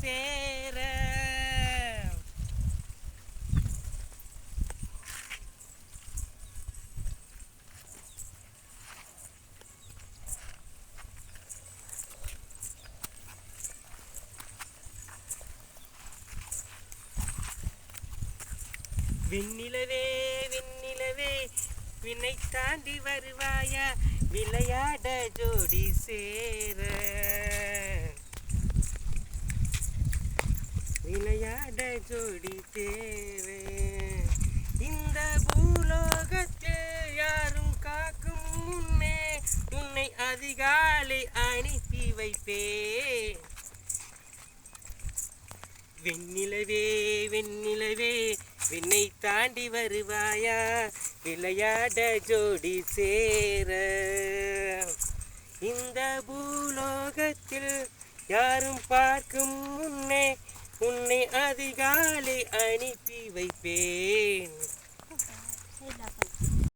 சேர. விண்ணிலவே விண்ணிலவே விண்ணை தாண்டி வருவாயா விளையாட ஜோடி சேர. விளையாட ஜோடி சேர. இந்த பூலோகத்தில் யாரும் காக்கும் முன்னே உன்னை அதிகாலை அனுப்பி வைப்பேன். வெண்ணிலவே வெண்ணிலவே விண்ணை தாண்டி வருவாயா விளையாட ஜோடி சேர. இந்த பூலோகத்தில் யாரும் பார்க்கும் முன்னே உன்னை அதிகாலை அனுப்பி வைப்பே.